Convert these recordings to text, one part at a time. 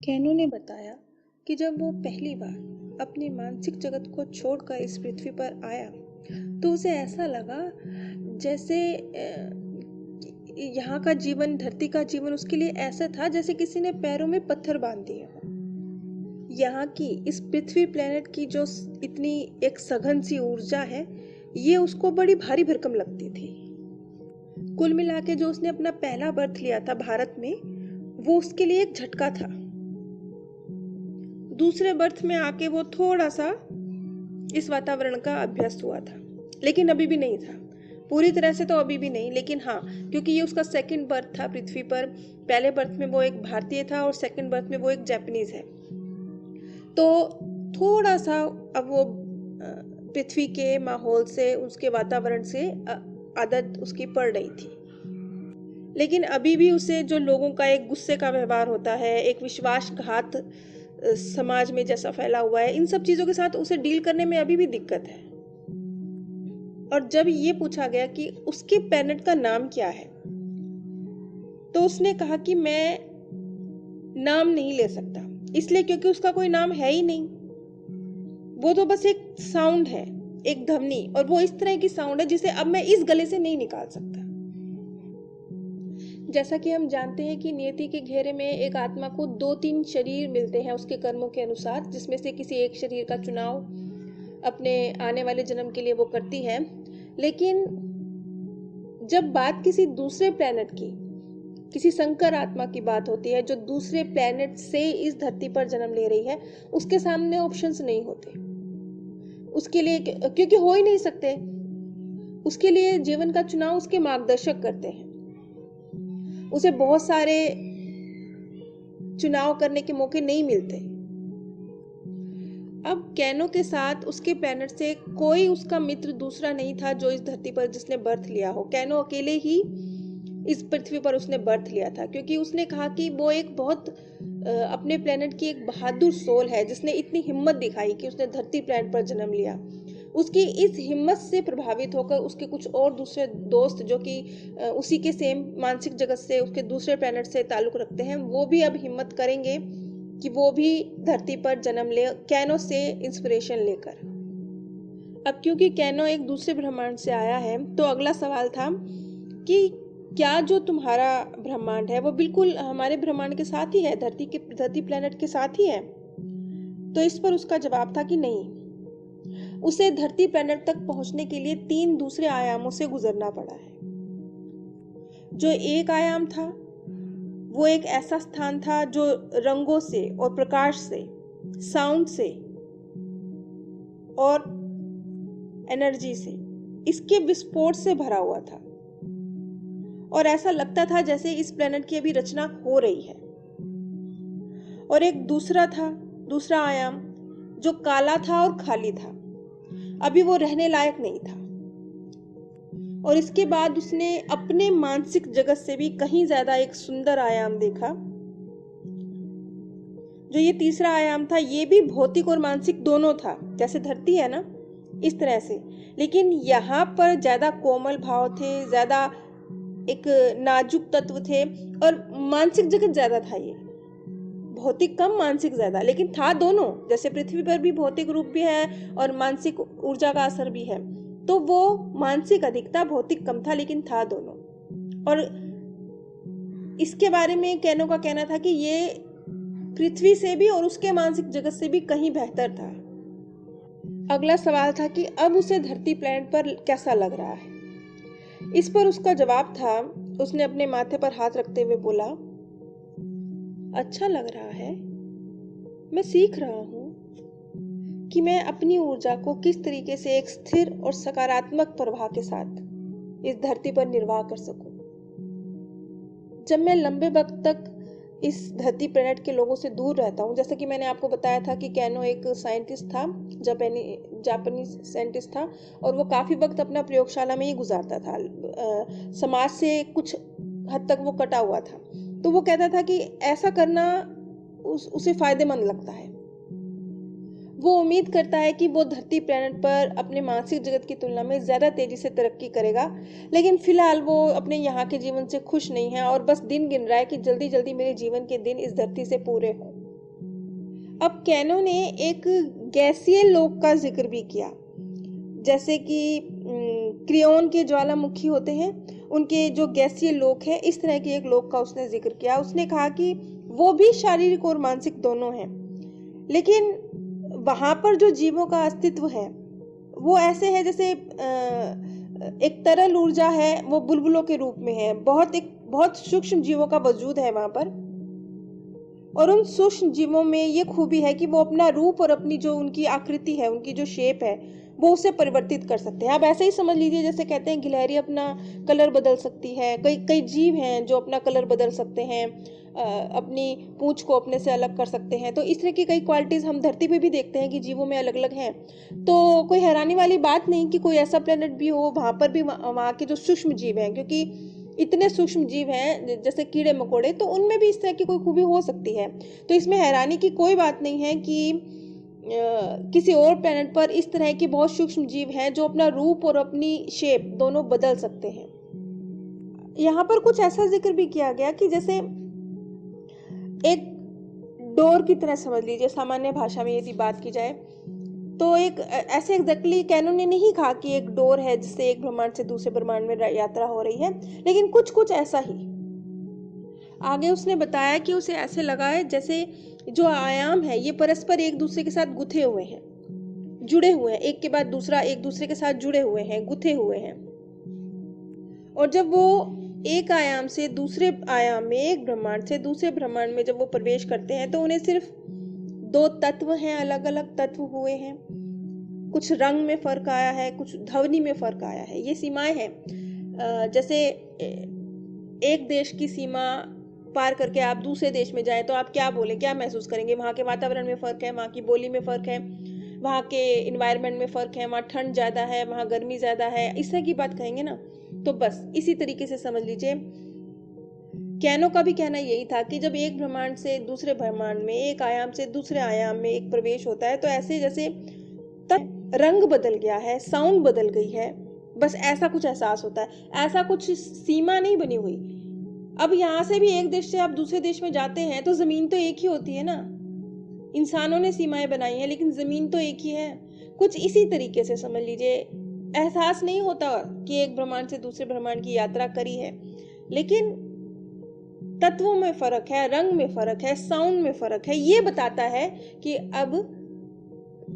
Canoe ने बताया कि जब वो पहली बार अपने मानसिक जगत को छोड़कर इस पृथ्वी पर आया तो उसे ऐसा लगा जैसे यहाँ का जीवन, धरती का जीवन उसके लिए ऐसा था जैसे किसी ने पैरों में पत्थर बांध दिए हो। यहाँ की इस पृथ्वी प्लेनेट की जो इतनी एक सघन सी ऊर्जा है, ये उसको बड़ी भारी भरकम लगती थी। कुल मिला के जो उसने अपना पहला बर्थ लिया था भारत में, वो उसके लिए एक झटका था। दूसरे बर्थ में आके वो थोड़ा सा इस वातावरण का अभ्यस्त हुआ था, लेकिन अभी भी नहीं था पूरी तरह से, तो अभी भी नहीं, लेकिन हाँ, क्योंकि ये उसका सेकंड बर्थ था पृथ्वी पर। पहले बर्थ में वो एक भारतीय था और सेकंड बर्थ में वो एक जापानीज है। तो थोड़ा सा अब वो पृथ्वी के माहौल से, उसके वातावरण से आदत उसकी पड़ रही थी। लेकिन अभी भी उसे जो लोगों का एक गुस्से का व्यवहार होता है, एक विश्वासघात समाज में जैसा फैला हुआ है, इन सब चीजों के साथ उसे डील करने में अभी भी दिक्कत है। और जब ये पूछा गया कि उसके प्लेनेट का नाम क्या है, तो उसने कहा कि मैं नाम नहीं ले सकता, इसलिए क्योंकि उसका कोई नाम है ही नहीं। वो तो बस एक साउंड है, एक ध्वनि, और वो इस तरह की साउंड है जिसे अब मैं इस गले से नहीं निकाल सकता। जैसा कि हम जानते हैं कि नियति के घेरे में एक आत्मा को 2-3 शरीर मिलते हैं उसके कर्मों के अनुसार, जिसमें से किसी एक शरीर का चुनाव अपने आने वाले जन्म के लिए वो करती है। लेकिन जब बात किसी दूसरे प्लेनेट की, किसी संकर आत्मा की बात होती है जो दूसरे प्लेनेट से इस धरती पर जन्म ले रही है, उसके सामने ऑप्शंस नहीं होते उसके लिए, क्योंकि हो ही नहीं सकते। उसके लिए जीवन का चुनाव उसके मार्गदर्शक करते हैं। उसे बहुत सारे चुनाव करने के मौके नहीं मिलते। अब कैनो के साथ उसके प्लेनेट से कोई उसका मित्र दूसरा नहीं था जो इस धरती पर जिसने बर्थ लिया हो। कैनो अकेले ही इस पृथ्वी पर उसने बर्थ लिया था, क्योंकि उसने कहा कि वो एक बहुत अपने प्लेनेट की एक बहादुर सोल है जिसने इतनी हिम्मत दिखाई कि उसने धरती प्लेनेट पर जन्म लिया। उसकी इस हिम्मत से प्रभावित होकर उसके कुछ और दूसरे दोस्त जो कि उसी के सेम मानसिक जगत से, उसके दूसरे प्लेनेट से ताल्लुक रखते हैं, वो भी अब हिम्मत करेंगे कि वो भी धरती पर जन्म ले, कैनो से इंस्पिरेशन लेकर। अब क्योंकि कैनो एक दूसरे ब्रह्मांड से आया है, तो अगला सवाल था कि क्या जो तुम्हारा ब्रह्मांड है वो बिल्कुल हमारे ब्रह्मांड के साथ ही है, धरती प्लेनेट के साथ ही है? तो इस पर उसका जवाब था कि नहीं, उसे धरती प्लेनेट तक पहुंचने के लिए 3 दूसरे आयामों से गुजरना पड़ा है। जो एक आयाम था वो एक ऐसा स्थान था जो रंगों से और प्रकाश से, साउंड से और एनर्जी से, इसके विस्फोट से भरा हुआ था, और ऐसा लगता था जैसे इस प्लेनेट की अभी रचना हो रही है। और एक दूसरा आयाम जो काला था और खाली था, अभी वो रहने लायक नहीं था। और इसके बाद उसने अपने मानसिक जगत से भी कहीं ज्यादा एक सुंदर आयाम देखा। जो ये तीसरा आयाम था, ये भी भौतिक और मानसिक दोनों था, जैसे धरती है ना, इस तरह से, लेकिन यहाँ पर ज्यादा कोमल भाव थे, ज्यादा एक नाजुक तत्व थे, और मानसिक जगत ज्यादा था। ये भौतिक कम, मानसिक ज्यादा, लेकिन था दोनों। जैसे पृथ्वी पर भी भौतिक रूप भी है और मानसिक ऊर्जा का असर भी है, तो वो मानसिक अधिक था, भौतिक कम था, लेकिन था दोनों। और इसके बारे में कैनो का कहना था कि ये पृथ्वी से भी और उसके मानसिक जगत से भी कहीं बेहतर था। अगला सवाल था कि अब उसे धरती प्लेनेट पर कैसा लग रहा है। इस पर उसका जवाब था, उसने अपने माथे पर हाथ रखते हुए बोला, अच्छा लग रहा है। मैं सीख रहा हूं कि मैं अपनी ऊर्जा को किस तरीके से एक स्थिर और सकारात्मक प्रवाह के साथ इस धरती पर निर्वाह कर सकूं। जब मैं लंबे वक्त तक इस धरती प्लेनेट के लोगों से दूर रहता हूँ, जैसा कि मैंने आपको बताया था कि कैनो एक साइंटिस्ट था, जापानीज साइंटिस्ट था, और वो काफी वक्त अपना प्रयोगशाला में ही गुजारता था, समाज से कुछ हद तक वो कटा हुआ था। तो वो कहता था कि ऐसा करना उसे फायदेमंद लगता है। वो उम्मीद करता है कि वो धरती प्लेनेट पर अपने मानसिक जगत की तुलना में ज्यादा तेजी से तरक्की करेगा, लेकिन फिलहाल वो अपने यहाँ के जीवन से खुश नहीं है और बस दिन गिन रहा है कि जल्दी जल्दी मेरे जीवन के दिन इस धरती से पूरे हों। अब कैनो ने एक गैसीय लोक का जिक्र भी किया, जैसे कि क्रियोन के ज्वालामुखी होते हैं, उनके जो गैसीय लोक है, इस तरह के एक लोक का उसने जिक्र किया। उसने कहा कि वो भी शारीरिक और मानसिक दोनों हैं, लेकिन वहां पर जो जीवों का अस्तित्व है वो ऐसे है जैसे एक तरल ऊर्जा है, वो बुलबुलों के रूप में है, बहुत सूक्ष्म जीवों का वजूद है वहां पर। और उन सूक्ष्म जीवों में ये खूबी है कि वो अपना रूप और अपनी जो उनकी आकृति है, उनकी जो शेप है, वो उसे परिवर्तित कर सकते हैं। आप ऐसे ही समझ लीजिए जैसे कहते हैं गिलहरी अपना कलर बदल सकती है, कई कई जीव हैं जो अपना कलर बदल सकते हैं, अपनी पूंछ को अपने से अलग कर सकते हैं। तो इस तरह की कई क्वालिटीज हम धरती पे भी देखते हैं कि जीवों में अलग अलग हैं। तो कोई हैरानी वाली बात नहीं कि कोई ऐसा प्लेनेट भी हो वहां पर भी वहां के जो सूक्ष्म जीव हैं, क्योंकि इतने सूक्ष्म जीव हैं जैसे कीड़े मकोड़े, तो उनमें भी इस तरह की कोई खूबी हो सकती है। तो इसमें हैरानी की कोई बात नहीं है कि किसी और प्लेनेट पर इस तरह के बहुत सूक्ष्म जीव हैं जो अपना रूप और अपनी शेप दोनों बदल सकते हैं। यहाँ पर कुछ ऐसा जिक्र भी किया गया कि जैसे एक डोर की तरह समझ लीजिए, सामान्य भाषा में यदि बात की जाए तो एक ऐसे एग्जैक्टली कैनन ने नहीं कहा कि एक डोर है जिससे एक ब्रह्मांड से दूसरे ब्रह्मांड में यात्रा हो रही है, लेकिन कुछ कुछ ऐसा ही। आगे उसने बताया कि उसे ऐसे लगा है जैसे जो आयाम है ये परस्पर एक दूसरे के साथ गुथे हुए हैं, जुड़े हुए हैं, एक के बाद दूसरा एक दूसरे के साथ जुड़े हुए हैं, गुथे हुए हैं। और जब वो एक आयाम से दूसरे आयाम में, एक ब्रह्मांड से दूसरे ब्रह्मांड में जब वो प्रवेश करते हैं तो उन्हें सिर्फ दो तत्व हैं, अलग अलग तत्व हुए हैं। कुछ रंग में फर्क आया है, कुछ ध्वनि में फर्क आया है, ये सीमाएं हैं। जैसे एक देश की सीमा पार करके आप दूसरे देश में जाएं तो आप क्या बोले, क्या महसूस करेंगे? वहाँ के वातावरण में फर्क है, वहाँ की बोली में फर्क है, वहाँ के इन्वायरमेंट में फर्क है, वहाँ ठंड ज्यादा है, वहाँ गर्मी ज्यादा है, इस तरह की बात कहेंगे ना। तो बस इसी तरीके से समझ लीजिए कैनो का भी कहना यही था कि जब एक ब्रह्मांड से दूसरे ब्रह्मांड में, एक आयाम से दूसरे आयाम में एक प्रवेश होता है तो ऐसे जैसे तब रंग बदल गया है, साउंड बदल गई है, बस ऐसा कुछ एहसास होता है। ऐसा कुछ सीमा नहीं बनी हुई। अब यहाँ से भी एक देश से आप दूसरे देश में जाते हैं तो जमीन तो एक ही होती है ना। इंसानों ने सीमाएं बनाई हैं लेकिन जमीन तो एक ही है। कुछ इसी तरीके से समझ लीजिए, एहसास नहीं होता कि एक ब्रह्मांड से दूसरे ब्रह्मांड की यात्रा करी है, लेकिन तत्वों में फर्क है, रंग में फर्क है, साउंड में फर्क है। ये बताता है कि अब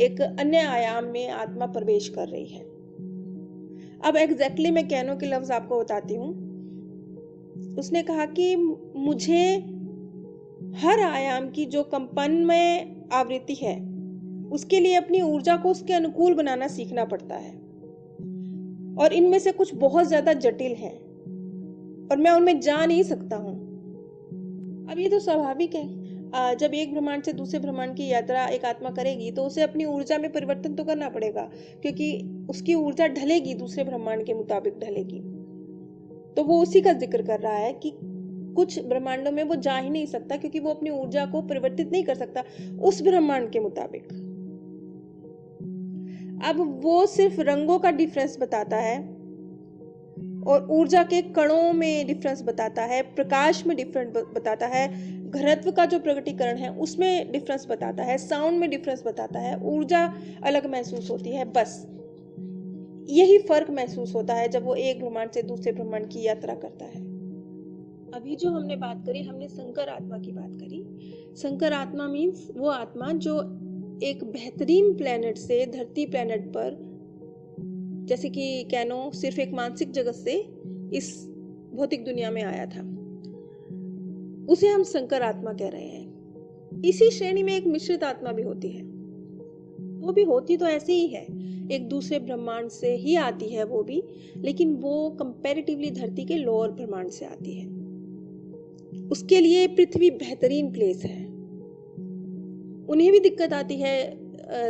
एक अन्य आयाम में आत्मा प्रवेश कर रही है। अब एग्जैक्टली मैं कैनो के लफ्ज आपको बताती हूँ। उसने कहा कि मुझे हर आयाम की जो कंपनमय आवृत्ति है उसके लिए अपनी ऊर्जा को उसके अनुकूल बनाना सीखना पड़ता है, और इनमें से कुछ बहुत ज्यादा जटिल हैं और मैं उनमें जा नहीं सकता हूँ। अब ये तो स्वाभाविक है, जब एक ब्रह्मांड से दूसरे ब्रह्मांड की यात्रा एक आत्मा करेगी तो उसे अपनी ऊर्जा में परिवर्तन तो करना पड़ेगा, क्योंकि उसकी ऊर्जा ढलेगी, दूसरे ब्रह्मांड के मुताबिक ढलेगी। तो वो उसी का जिक्र कर रहा है कि कुछ ब्रह्मांडों में वो जा ही नहीं सकता क्योंकि वो अपनी ऊर्जा को परिवर्तित नहीं कर सकता उस ब्रह्मांड के मुताबिक। अब वो सिर्फ रंगों का डिफरेंस बताता है और ऊर्जा के कणों में डिफरेंस बताता है, प्रकाश में डिफरेंस बताता है, घनत्व का जो प्रकटीकरण है उसमें डिफरेंस बताता है, साउंड में डिफरेंस बताता है, ऊर्जा अलग महसूस होती है। बस यही फर्क महसूस होता है जब वो एक ब्रह्मांड से दूसरे ब्रह्मांड की यात्रा करता है। अभी जो हमने बात करी, हमने संकर आत्मा की बात करी। संकर आत्मा मीन्स वो आत्मा जो एक बेहतरीन प्लेनेट से धरती प्लेनेट पर, जैसे कि कैनो सिर्फ एक मानसिक जगत से इस भौतिक दुनिया में आया था, उसे हम संकर आत्मा कह रहे हैं। इसी श्रेणी में एक मिश्रित आत्मा भी होती है। वो भी होती तो ऐसे ही है, एक दूसरे ब्रह्मांड से ही आती है वो भी, लेकिन वो कंपैरेटिवली धरती के लोअर ब्रह्मांड से आती है। उसके लिए पृथ्वी बेहतरीन प्लेस है। उन्हें भी दिक्कत आती है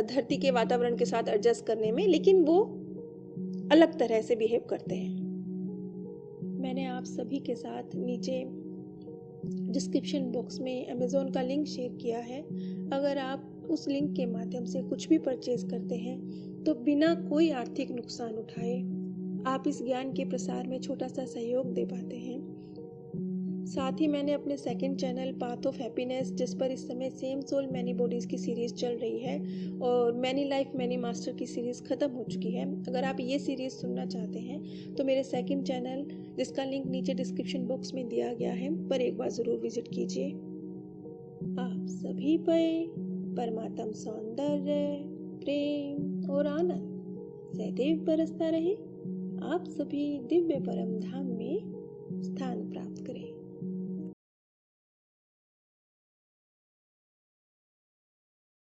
धरती के वातावरण के साथ एडजस्ट करने में, लेकिन वो अलग तरह से बिहेव करते हैं। मैंने आप सभी के साथ नीचे डिस्क्रिप्शन बॉक्स में अमेज़न का लिंक शेयर किया है। अगर आप उस लिंक के माध्यम से कुछ भी परचेज करते हैं तो बिना कोई आर्थिक नुकसान उठाए आप इस ज्ञान के प्रसार में छोटा सा सहयोग दे पाते हैं। साथ ही मैंने अपने second channel path of happiness, जिस पर इस समय सेम सोल मैनी बॉडीज़ की सीरीज़ चल रही है और मैनी लाइफ मैनी मास्टर की सीरीज़ ख़त्म हो चुकी है। अगर आप ये सीरीज़ सुनना चाहते हैं तो मेरे सेकंड चैनल, जिसका लिंक नीचे डिस्क्रिप्शन बॉक्स में दिया गया है, पर एक बार ज़रूर विजिट कीजिए। आप सभी पर परमात्म सौंदर्य, प्रेम और आनंद सदैव बरसता रहे। आप सभी दिव्य परम धाम में स्थान प्राप्त करें।